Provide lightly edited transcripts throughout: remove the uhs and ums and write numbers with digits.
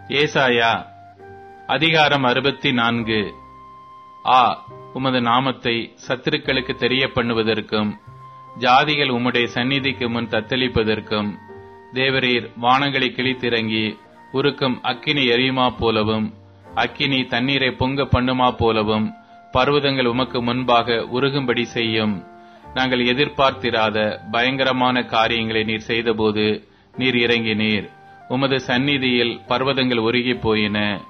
ஏசாயா அதிகாரம் 64. உமது நாமத்தை சத்துருக்களுக்கு தெரிய பண்ணுவதற்கும் ஜாதிகள் உம்முடைய சந்நிதிக்கு முன் தத்தளிப்பதற்கும் தேவரீர் வானங்களை கிழித்திறங்கி உருக்கும் அக்கினி எரியுமா போலவும் அக்கினி தண்ணீரை பொங்க பண்ணுமா போலவும் பர்வதங்கள் உமக்கு முன்பாக உருகும்படி செய்யும். நாங்கள் எதிர்பார்த்திராத பயங்கரமான காரியங்களை நீர் செய்தபோது நீர் இறங்கினீர். உமது சந்நிதியில் பர்வதங்கள் உருகி போயின.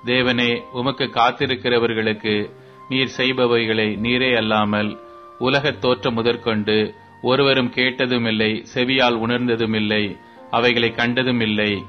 தேவனே, உமக்கு காத்திருக்கிறவர்களுக்கு நீர் செய்பவைகளை நீரே அல்லாமல் உலகத் தோற்றம் முதற்கொண்டு ஒருவரும் கேட்டதுமில்லை, செவியால் உணர்ந்ததுமில்லை, அவைகளை கண்டதுமில்லை.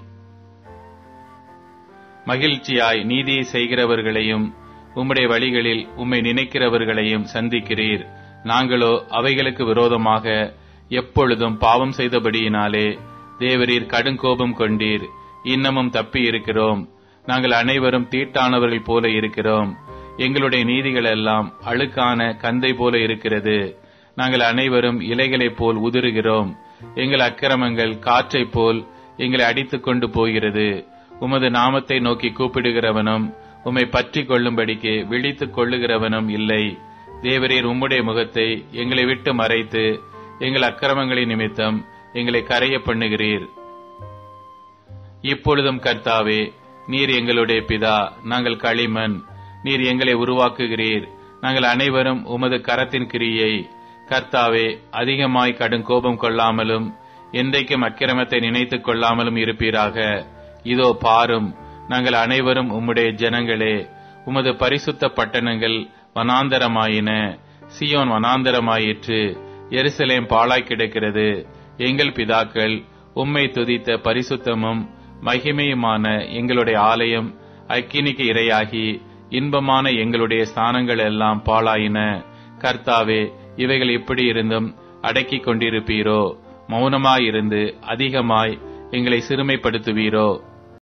மகிழ்ச்சியாய் நீதியை செய்கிறவர்களையும் உம்முடைய வழிகளில் உம்மை நினைக்கிறவர்களையும் சந்திக்கிறீர். நாங்களோ அவைகளுக்கு விரோதமாக எப்பொழுதும் பாவம் செய்தபடியினாலே தேவரீர் கடுங்கோபம் கொண்டீர். இன்னமும் தப்பி இருக்கிறோம். நாங்கள் அனைவரும் தீட்டானவர்கள் போல இருக்கிறோம். எங்களுடைய நீதிகள் எல்லாம் அழுக்கான கந்தை போல இருக்கிறது. நாங்கள் அனைவரும் இலைகளைப் போல் உதிருகிறோம். எங்கள் அக்கிரமங்கள் காற்றைப் போல் எங்களை அடித்துக் கொண்டு போகிறது. உமது நாமத்தை நோக்கி கூப்பிடுகிறவனும் உம்மை பற்றி கொள்ளும்படிக்கு விழித்துக் கொள்ளுகிறவனும் இல்லை. தேவரீர் உம்முடைய முகத்தை எங்களை விட்டு மறைத்து எங்கள் அக்கிரமங்களின் நிமித்தம் எங்களை கரைய பண்ணுகிறீர். இப்பொழுதும் கர்த்தாவே, நீர் எங்களுடைய பிதா, நாங்கள் களிமண். நீர் எங்களை உருவாக்குகிறீர். நாங்கள் அனைவரும் உமது கரத்தின் கிரியை. கர்த்தாவே, அதிகமாய் கடும் கோபம் கொள்ளாமலும் என்றைக்கும் அக்கிரமத்தை நினைத்துக் கொள்ளாமலும் இருப்பீராக. இதோ பாரும், நாங்கள் அனைவரும் உம்முடைய ஜனங்களே. உமது பரிசுத்த பட்டணங்கள் வனாந்தரமாயின. சீயோன் வனாந்தரமாயிற்று. எருசலேம் பாழாய் கிடக்கிறது. எங்கள் பிதாக்கள் உம்மை துதித்த பரிசுத்தமும் மகிமையுமான எங்களுடைய ஆலயம் அக்கினிக்கு இரையாகி இன்பமான எங்களுடைய ஸ்தானங்கள் எல்லாம் பாழாயின. கர்த்தாவே, இவைகள் இப்படி இருந்தும் அடக்கிக் கொண்டிருப்பீரோ? மௌனமாயிருந்து அதிகமாய் எங்களை சிறுமைப்படுத்துவீரோ?